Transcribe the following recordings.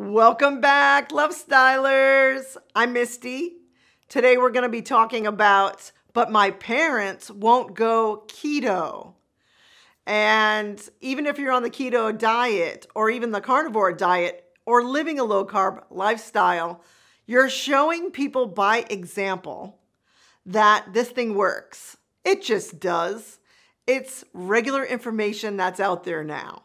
Welcome back, Love Stylers. I'm Misty. Today we're going to be talking about, but my parents won't go keto. And even if you're on the keto diet or even the carnivore diet or living a low carb lifestyle, you're showing people by example that this thing works. It just does. It's regular information that's out there now.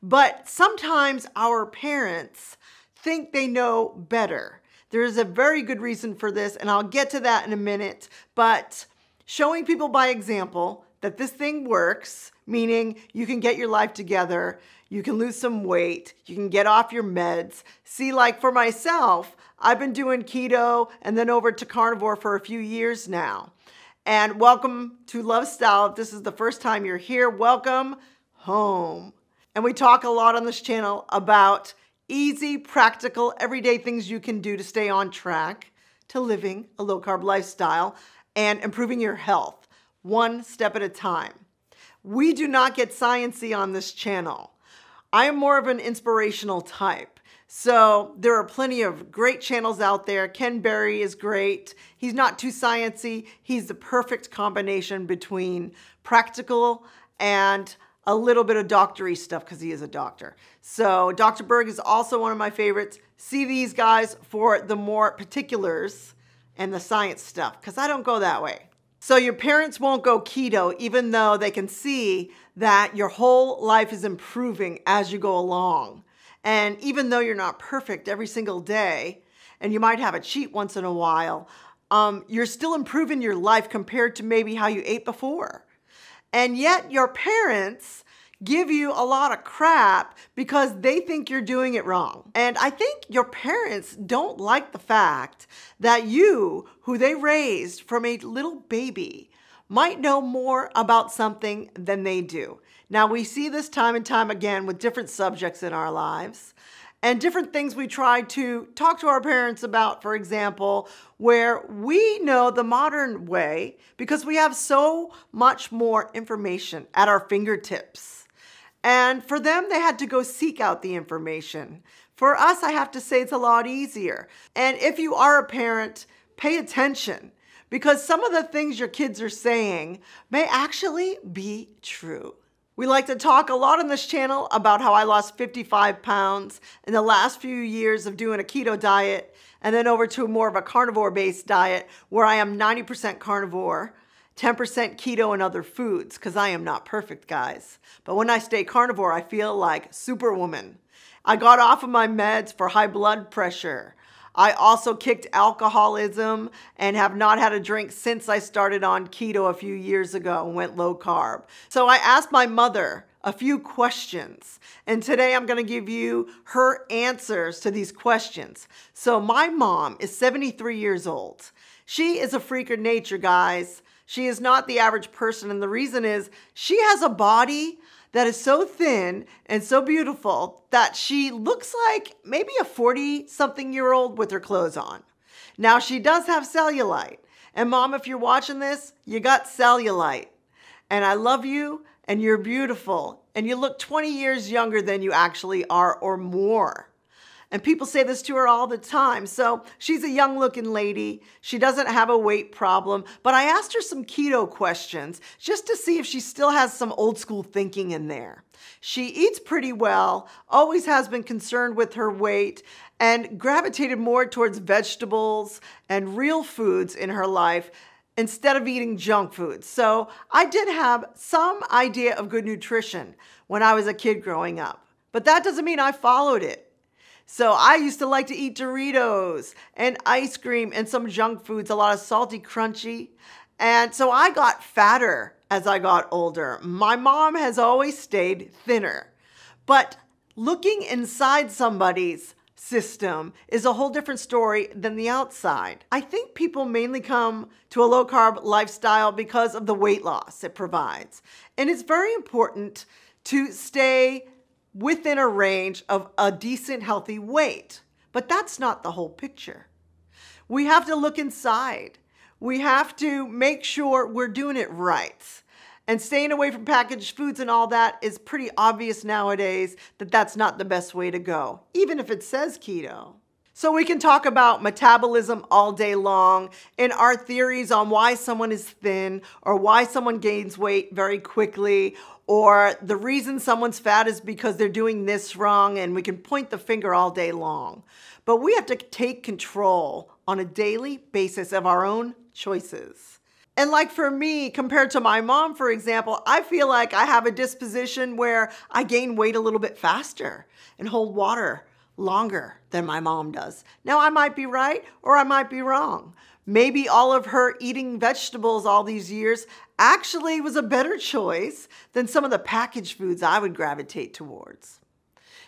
But sometimes our parents think they know better. There is a very good reason for this, and I'll get to that in a minute. But showing people by example that this thing works, meaning you can get your life together, you can lose some weight, you can get off your meds. See, like for myself, I've been doing keto and then over to carnivore for a few years now. And welcome to Love Style. If this is the first time you're here, welcome home. And we talk a lot on this channel about easy, practical, everyday things you can do to stay on track to living a low-carb lifestyle and improving your health, one step at a time. We do not get sciencey on this channel. I am more of an inspirational type. So there are plenty of great channels out there. Ken Berry is great. He's not too sciencey. He's the perfect combination between practical and a little bit of doctory stuff because he is a doctor. So Dr. Berg is also one of my favorites. See these guys for the more particulars and the science stuff because I don't go that way. So your parents won't go keto even though they can see that your whole life is improving as you go along. And even though you're not perfect every single day and you might have a cheat once in a while, you're still improving your life compared to maybe how you ate before. And yet your parents give you a lot of crap because they think you're doing it wrong. And I think your parents don't like the fact that you, who they raised from a little baby, might know more about something than they do. Now, we see this time and time again with different subjects in our lives and different things we try to talk to our parents about, for example, where we know the modern way because we have so much more information at our fingertips. And for them, they had to go seek out the information. For us, I have to say it's a lot easier. And if you are a parent, pay attention because some of the things your kids are saying may actually be true. We like to talk a lot on this channel about how I lost 55 pounds in the last few years of doing a keto diet and then over to more of a carnivore-based diet where I am 90% carnivore, 10% keto and other foods because I am not perfect, guys. But when I stay carnivore, I feel like Superwoman. I got off of my meds for high blood pressure. I also kicked alcoholism and have not had a drink since I started on keto a few years ago and went low carb. So I asked my mother a few questions, and today I'm going to give you her answers to these questions. So my mom is 73 years old. She is a freak of nature, guys. She is not the average person, and the reason is she has a body that is so thin and so beautiful that she looks like maybe a 40-something-year-old with her clothes on. Now, she does have cellulite. And Mom, if you're watching this, you got cellulite. And I love you, and you're beautiful. And you look 20 years younger than you actually are or more. And people say this to her all the time. So she's a young looking lady. She doesn't have a weight problem. But I asked her some keto questions just to see if she still has some old school thinking in there. She eats pretty well, always has been concerned with her weight, and gravitated more towards vegetables and real foods in her life instead of eating junk foods. So I did have some idea of good nutrition when I was a kid growing up. But that doesn't mean I followed it. So I used to like to eat Doritos and ice cream and some junk foods, a lot of salty, crunchy. And so I got fatter as I got older. My mom has always stayed thinner. But looking inside somebody's system is a whole different story than the outside. I think people mainly come to a low-carb lifestyle because of the weight loss it provides. And it's very important to stay within a range of a decent, healthy weight. But that's not the whole picture. We have to look inside. We have to make sure we're doing it right. And staying away from packaged foods and all that is pretty obvious nowadays that that's not the best way to go, even if it says keto. So we can talk about metabolism all day long and our theories on why someone is thin or why someone gains weight very quickly, or the reason someone's fat is because they're doing this wrong, and we can point the finger all day long. But we have to take control on a daily basis of our own choices. And like for me, compared to my mom, for example, I feel like I have a disposition where I gain weight a little bit faster and hold water longer than my mom does. Now, I might be right or I might be wrong. Maybe all of her eating vegetables all these years actually was a better choice than some of the packaged foods I would gravitate towards.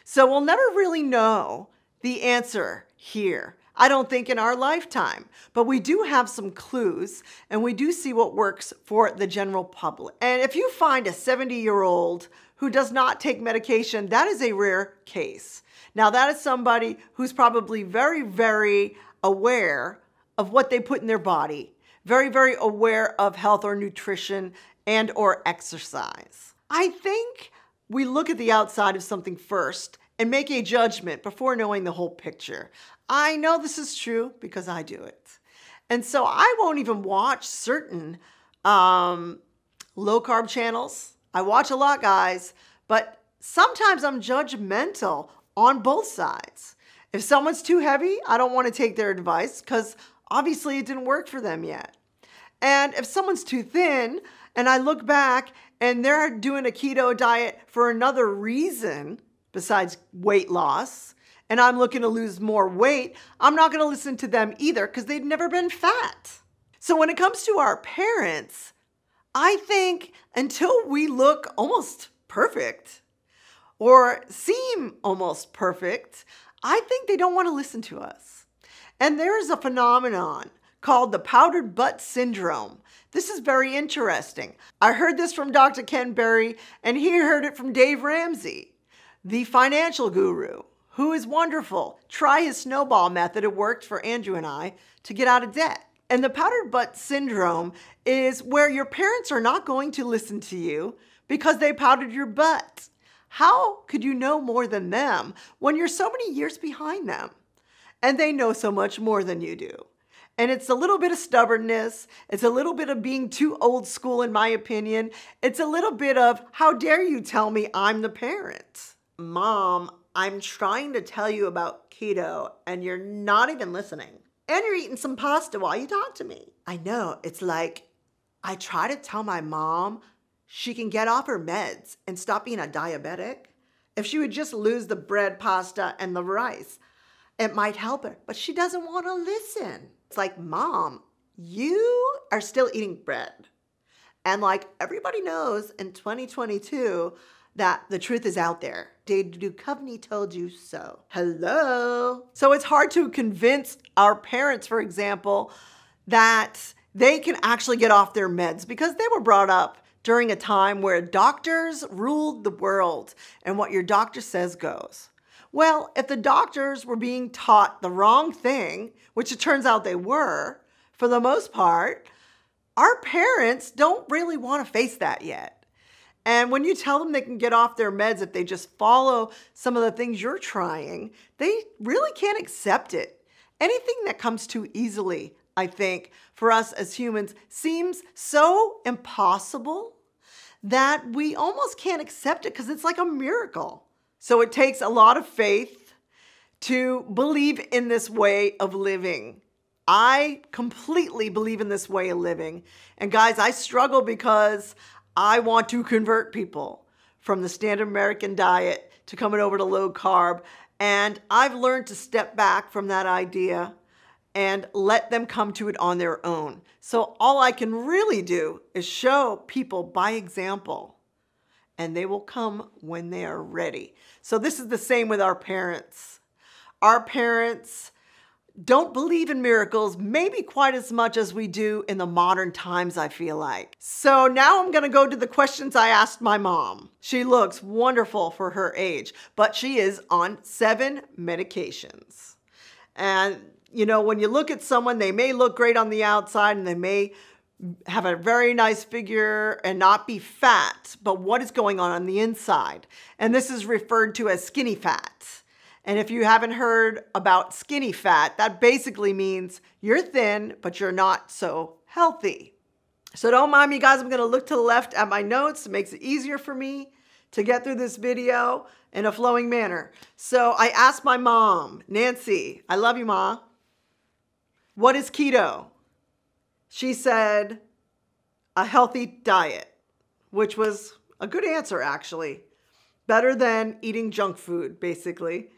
So we'll never really know the answer here, I don't think, in our lifetime, but we do have some clues and we do see what works for the general public. And if you find a 70-year-old who does not take medication, that is a rare case. Now, that is somebody who's probably very, very aware of what they put in their body, very, very aware of health or nutrition and or exercise. I think we look at the outside of something first and make a judgment before knowing the whole picture. I know this is true because I do it. And so I won't even watch certain low-carb channels. I watch a lot, guys, but sometimes I'm judgmental on both sides. If someone's too heavy, I don't want to take their advice because obviously it didn't work for them yet. And if someone's too thin and I look back and they're doing a keto diet for another reason besides weight loss, and I'm looking to lose more weight, I'm not going to listen to them either because they've never been fat. So when it comes to our parents, I think until we look almost perfect or seem almost perfect, I think they don't want to listen to us. And there is a phenomenon called the powdered butt syndrome. This is very interesting. I heard this from Dr. Ken Berry, and he heard it from Dave Ramsey, the financial guru, who is wonderful. Try his snowball method. It worked for Andrew and I to get out of debt. And the powdered butt syndrome is where your parents are not going to listen to you because they powdered your butt. How could you know more than them when you're so many years behind them? And they know so much more than you do. And it's a little bit of stubbornness. It's a little bit of being too old school, in my opinion. It's a little bit of, how dare you tell me I'm the parent? Mom, I'm trying to tell you about keto and you're not even listening. And you're eating some pasta while you talk to me. I know, it's like, I try to tell my mom she can get off her meds and stop being a diabetic. If she would just lose the bread, pasta, and the rice, it might help her, but she doesn't want to listen. It's like, Mom, you are still eating bread. And like everybody knows in 2022 that the truth is out there. Dave Duchovny told you so. Hello. So it's hard to convince our parents, for example, that they can actually get off their meds because they were brought up during a time where doctors ruled the world and what your doctor says goes. Well, if the doctors were being taught the wrong thing, which it turns out they were, for the most part, our parents don't really want to face that yet. And when you tell them they can get off their meds if they just follow some of the things you're trying, they really can't accept it. Anything that comes too easily, I think, for us as humans seems so impossible that we almost can't accept it because it's like a miracle. So it takes a lot of faith to believe in this way of living. I completely believe in this way of living. And guys, I struggle because I want to convert people from the standard American diet to coming over to low carb. And I've learned to step back from that idea and let them come to it on their own. So all I can really do is show people by example, and they will come when they are ready. So this is the same with our parents. Our parents don't believe in miracles maybe quite as much as we do in the modern times, I feel like. So now I'm going to go to the questions I asked my mom. She looks wonderful for her age, but she is on 7 medications. And you know, when you look at someone, they may look great on the outside and they may have a very nice figure and not be fat, but what is going on the inside. And this is referred to as skinny fat. And if you haven't heard about skinny fat, that basically means you're thin, but you're not so healthy. So don't mind me, guys. I'm going to look to the left at my notes. It makes it easier for me to get through this video in a flowing manner. So I asked my mom, Nancy, I love you, Ma. What is keto? She said, a healthy diet, which was a good answer, actually. Better than eating junk food, basically.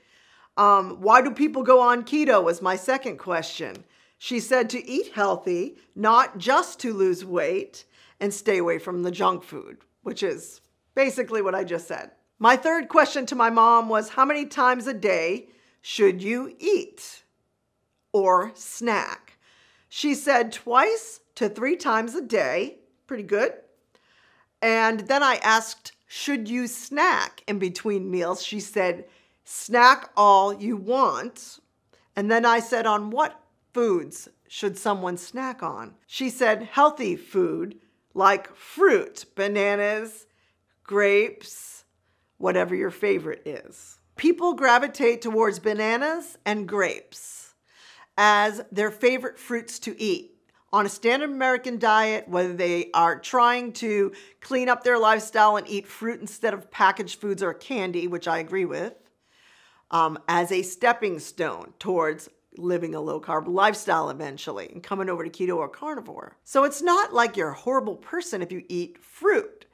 Why do people go on keto was my second question. She said to eat healthy, not just to lose weight, and stay away from the junk food, which is basically what I just said. My third question to my mom was, how many times a day should you eat or snack? She said 2 to 3 times a day. Pretty good. And then I asked, should you snack in between meals? She said, snack all you want. And then I said, on what foods should someone snack on? She said, healthy food like fruit, bananas, grapes, whatever your favorite is. People gravitate towards bananas and grapes as their favorite fruits to eat. On a standard American diet, whether they are trying to clean up their lifestyle and eat fruit instead of packaged foods or candy, which I agree with, as a stepping stone towards living a low-carb lifestyle eventually and coming over to keto or carnivore. So it's not like you're a horrible person if you eat fruit.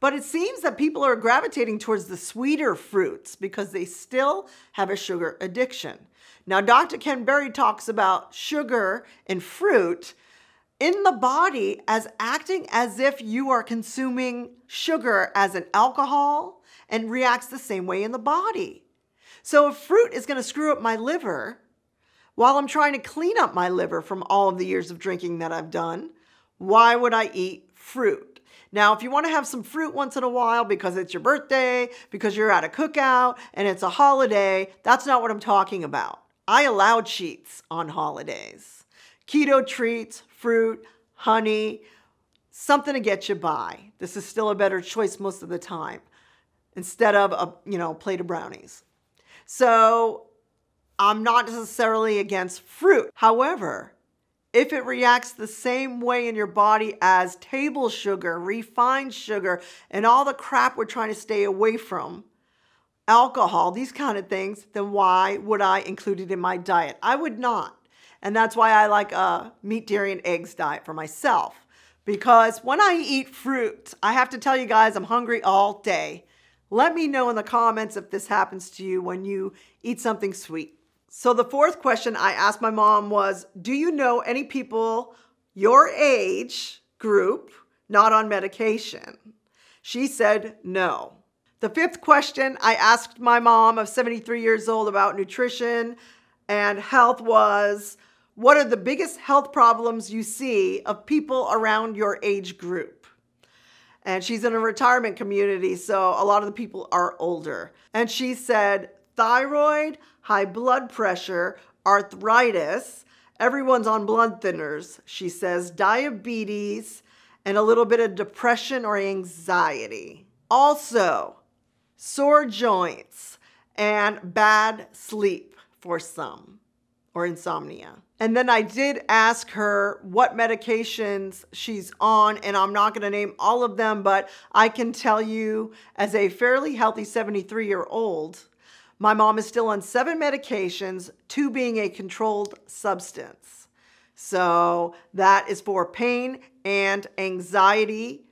But it seems that people are gravitating towards the sweeter fruits because they still have a sugar addiction. Now, Dr. Ken Berry talks about sugar and fruit in the body as acting as if you are consuming sugar as an alcohol and reacts the same way in the body. So if fruit is going to screw up my liver while I'm trying to clean up my liver from all of the years of drinking that I've done, why would I eat fruit? Now, if you want to have some fruit once in a while because it's your birthday, because you're at a cookout and it's a holiday, that's not what I'm talking about. I allow cheats on holidays. Keto treats, fruit, honey, something to get you by. This is still a better choice most of the time instead of a plate of brownies. So I'm not necessarily against fruit. However, if it reacts the same way in your body as table sugar, refined sugar, and all the crap we're trying to stay away from, alcohol, these kind of things, then why would I include it in my diet? I would not. And that's why I like a meat, dairy, and eggs diet for myself. Because when I eat fruit, I have to tell you guys, I'm hungry all day. Let me know in the comments if this happens to you when you eat something sweet. So the fourth question I asked my mom was, do you know any people your age group not on medication? She said no. The fifth question I asked my mom of 73 years old about nutrition and health was, what are the biggest health problems you see of people around your age group? And she's in a retirement community, so a lot of the people are older. And she said, thyroid, high blood pressure, arthritis, everyone's on blood thinners, she says, diabetes, and a little bit of depression or anxiety. Also, sore joints and bad sleep for some, or insomnia. And then I did ask her what medications she's on, and I'm not going to name all of them, but I can tell you as a fairly healthy 73-year-old, my mom is still on 7 medications, 2 being a controlled substance. So that is for pain and anxiety,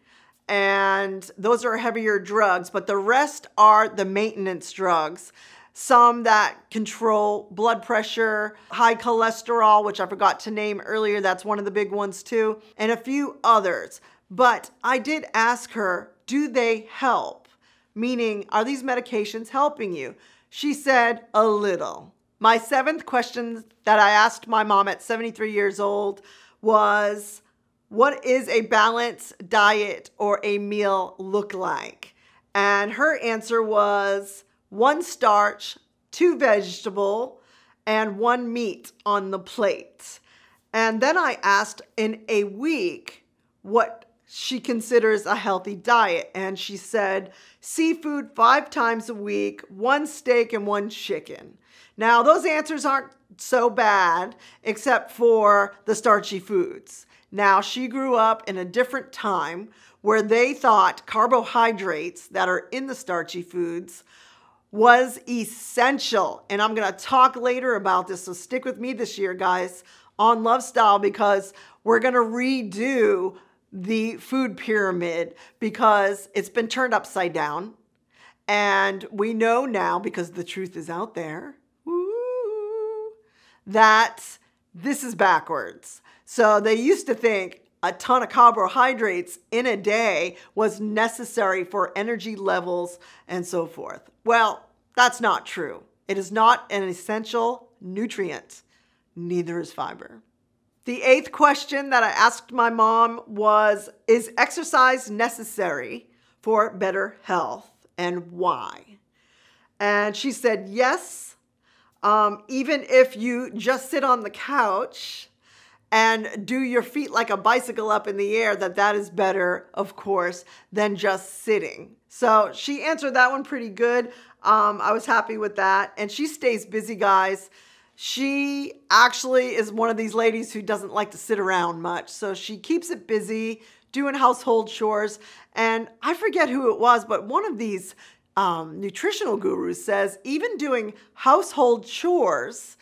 and those are heavier drugs, but the rest are the maintenance drugs. Some that control blood pressure, high cholesterol, which I forgot to name earlier, that's one of the big ones too, and a few others. But I did ask her, do they help? Meaning, are these medications helping you? She said, a little. My 7th question that I asked my mom at 73 years old was, what is a balanced diet or a meal look like? And her answer was 1 starch, 2 vegetable, and 1 meat on the plate. And then I asked, in a week, what she considers a healthy diet. And she said seafood 5 times a week, 1 steak and 1 chicken. Now, those answers aren't so bad, except for the starchy foods. Now, she grew up in a different time where they thought carbohydrates that are in the starchy foods was essential. And I'm going to talk later about this, so stick with me this year, guys, on Love Style, because we're going to redo the food pyramid because it's been turned upside down. And we know now, because the truth is out there, that this is backwards. So they used to think a ton of carbohydrates in a day was necessary for energy levels and so forth. Well, that's not true. It is not an essential nutrient. Neither is fiber. The 8th question that I asked my mom was, is exercise necessary for better health and why? And she said yes, even if you just sit on the couch and do your feet like a bicycle up in the air, that is better, of course, than just sitting. So she answered that one pretty good. I was happy with that. And she stays busy, guys. She actually is one of these ladies who doesn't like to sit around much. So she keeps it busy doing household chores. And I forget who it was, but one of these nutritional gurus says even doing household chores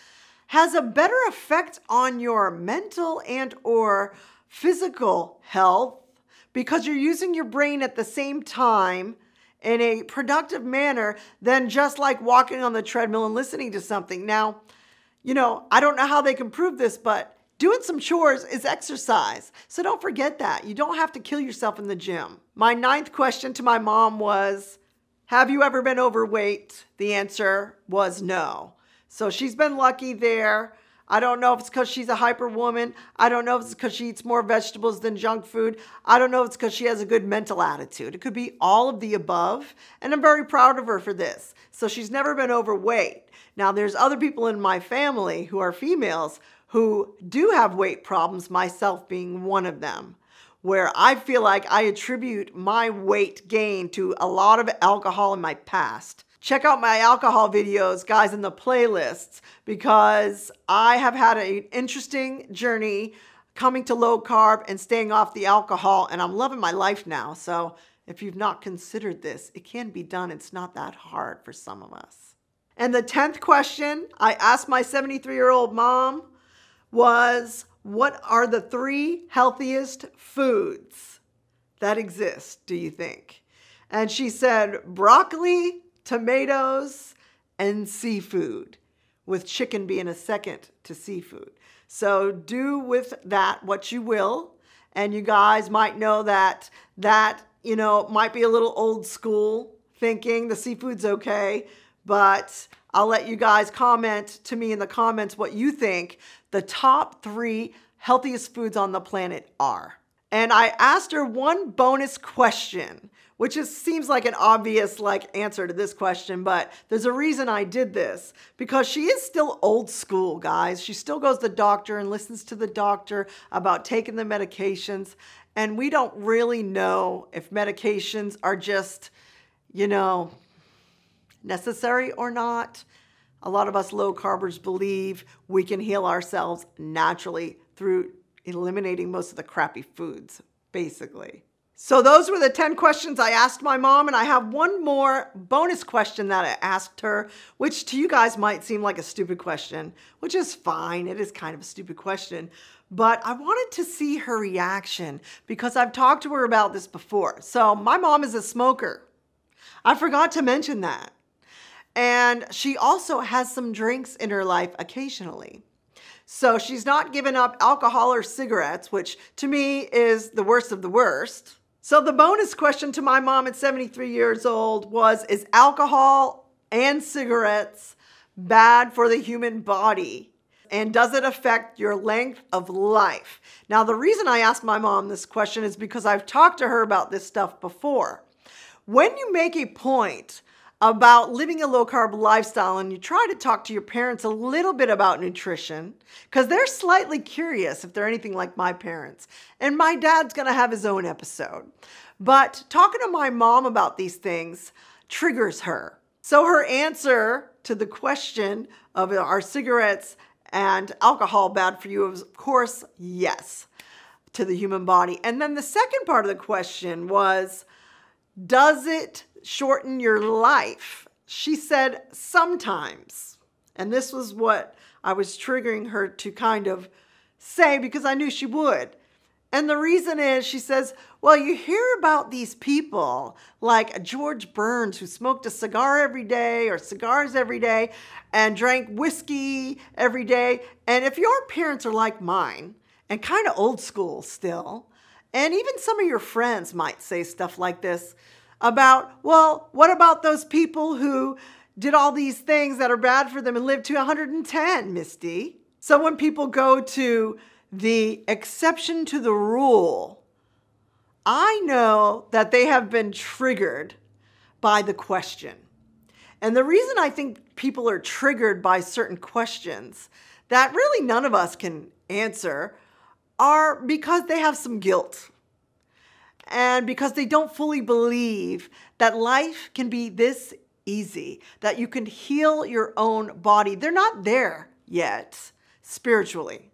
has a better effect on your mental and or physical health because you're using your brain at the same time in a productive manner than just like walking on the treadmill and listening to something. Now, I don't know how they can prove this, but doing some chores is exercise. So don't forget that. You don't have to kill yourself in the gym. My 9th question to my mom was, have you ever been overweight? The answer was no. So she's been lucky there. I don't know if it's because she's a hyper woman. I don't know if it's because she eats more vegetables than junk food. I don't know if it's because she has a good mental attitude. It could be all of the above. And I'm very proud of her for this. So she's never been overweight. Now, there's other people in my family who are females who do have weight problems, myself being one of them, where I feel like I attribute my weight gain to a lot of alcohol in my past. Check out my alcohol videos, guys, in the playlists, because I have had an interesting journey coming to low carb and staying off the alcohol, and I'm loving my life now. So if you've not considered this, it can be done. It's not that hard for some of us. And the 10th question I asked my 73-year-old mom was, what are the 3 healthiest foods that exist, do you think? And she said broccoli, tomatoes, and seafood, with chicken being a second to seafood. So do with that what you will. And you guys might know that might be a little old school thinking. The seafood's okay. But I'll let you guys comment to me in the comments what you think the top 3 healthiest foods on the planet are. And I asked her one bonus question, which seems like an obvious answer to this question, but there's a reason I did this, because she is still old school, guys. She still goes to the doctor and listens to the doctor about taking the medications. And we don't really know if medications are just, necessary or not. A lot of us low carbers believe we can heal ourselves naturally through eliminating most of the crappy foods, basically. So those were the 10 questions I asked my mom, and I have one more bonus question that I asked her, which to you guys might seem like a stupid question, which is fine. It is kind of a stupid question, but I wanted to see her reaction because I've talked to her about this before. So my mom is a smoker. I forgot to mention that. And she also has some drinks in her life occasionally. So she's not given up alcohol or cigarettes, which to me is the worst of the worst. So the bonus question to my mom at 73 years old was, is alcohol and cigarettes bad for the human body? And does it affect your length of life? Now, the reason I asked my mom this question is because I've talked to her about this stuff before. When you make a point about living a low carb lifestyle and you try to talk to your parents a little bit about nutrition, because they're slightly curious if they're anything like my parents. And my dad's going to have his own episode. But talking to my mom about these things triggers her. So her answer to the question of are cigarettes and alcohol bad for you is, of course, yes, to the human body. And then the second part of the question was, does it shorten your life? She said, sometimes. And this was what I was triggering her to kind of say because I knew she would. And the reason is, she says, well, you hear about these people like George Burns who smoked a cigar every day or cigars every day and drank whiskey every day. And if your parents are like mine and kind of old school still, and even some of your friends might say stuff like this about, well, what about those people who did all these things that are bad for them and lived to 110, Misty? So when people go to the exception to the rule, I know that they have been triggered by the question. And the reason I think people are triggered by certain questions that really none of us can answer are because they have some guilt. And because they don't fully believe that life can be this easy, that you can heal your own body. They're not there yet spiritually.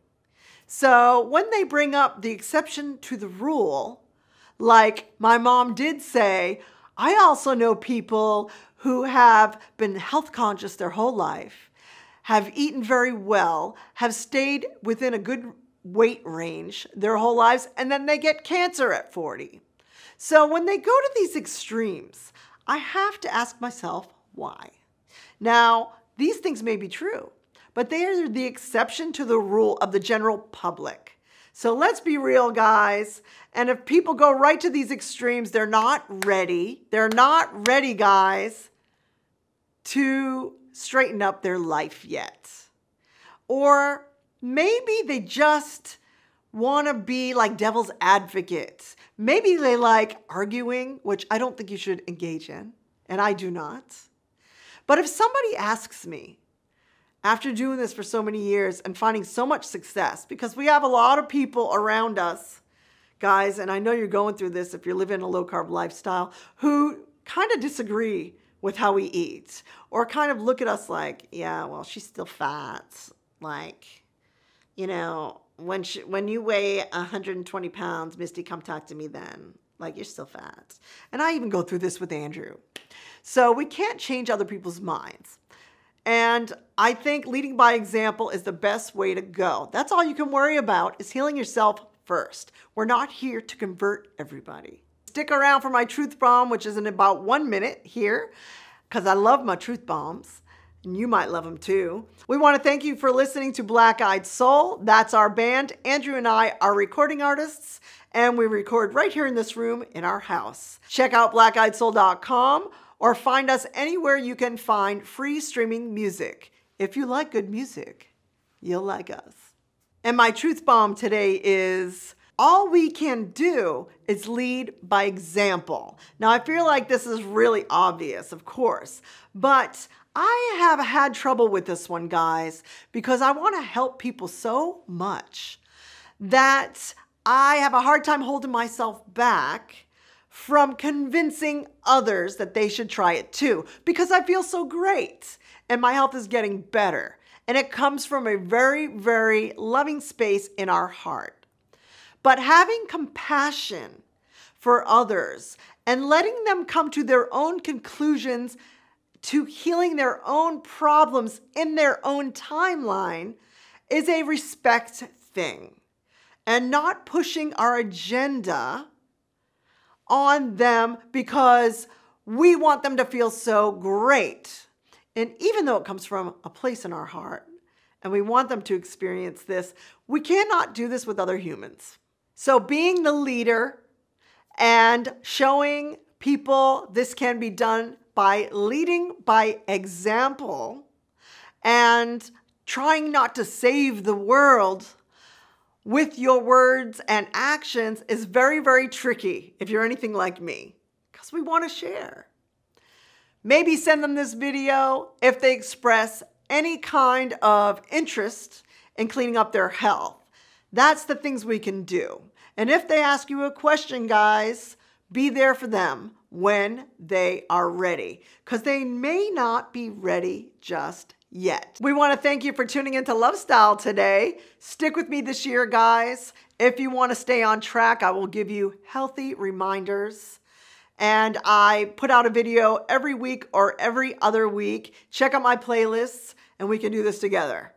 So when they bring up the exception to the rule, like my mom did say, I also know people who have been health conscious their whole life, have eaten very well, have stayed within a good weight range their whole lives, and then they get cancer at 40. So when they go to these extremes, I have to ask myself, why? Now, these things may be true, but they are the exception to the rule of the general public. So let's be real, guys. And if people go right to these extremes, they're not ready. They're not ready, guys, to straighten up their life yet. Or maybe they just want to be like devil's advocates. Maybe they like arguing, which I don't think you should engage in, and I do not. But if somebody asks me, after doing this for so many years and finding so much success, because we have a lot of people around us, guys, and I know you're going through this if you're living a low-carb lifestyle, who kind of disagree with how we eat or kind of look at us like, yeah, well, she's still fat. Like, you know, when you weigh 120 pounds, Misty, come talk to me then. Like, you're still fat. And I even go through this with Andrew. So we can't change other people's minds. And I think leading by example is the best way to go. That's all you can worry about is healing yourself first. We're not here to convert everybody. Stick around for my truth bomb, which is in about 1 minute here, because I love my truth bombs. And you might love them too. We want to thank you for listening to Black Eyed Soul. That's our band. Andrew and I are recording artists, and we record right here in this room in our house. Check out blackeyedsoul.com or find us anywhere you can find free streaming music. If you like good music, you'll like us. And my truth bomb today is, all we can do is lead by example. Now, I feel like this is really obvious, of course, but I have had trouble with this one, guys, because I want to help people so much that I have a hard time holding myself back from convincing others that they should try it too, because I feel so great and my health is getting better. And it comes from a very, very loving space in our heart. But having compassion for others and letting them come to their own conclusions to healing their own problems in their own timeline is a respect thing. And not pushing our agenda on them because we want them to feel so great. And even though it comes from a place in our heart and we want them to experience this, we cannot do this with other humans. So being the leader and showing people this can be done by leading by example and trying not to save the world with your words and actions is very, very tricky if you're anything like me, because we want to share. Maybe send them this video if they express any kind of interest in cleaning up their health. That's the things we can do. And if they ask you a question, guys, be there for them when they are ready, because they may not be ready just yet. We want to thank you for tuning into Lovestyle today. Stick with me this year, guys. If you want to stay on track, I will give you healthy reminders. And I put out a video every week or every other week. Check out my playlists and we can do this together.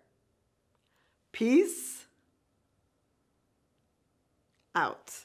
Peace out.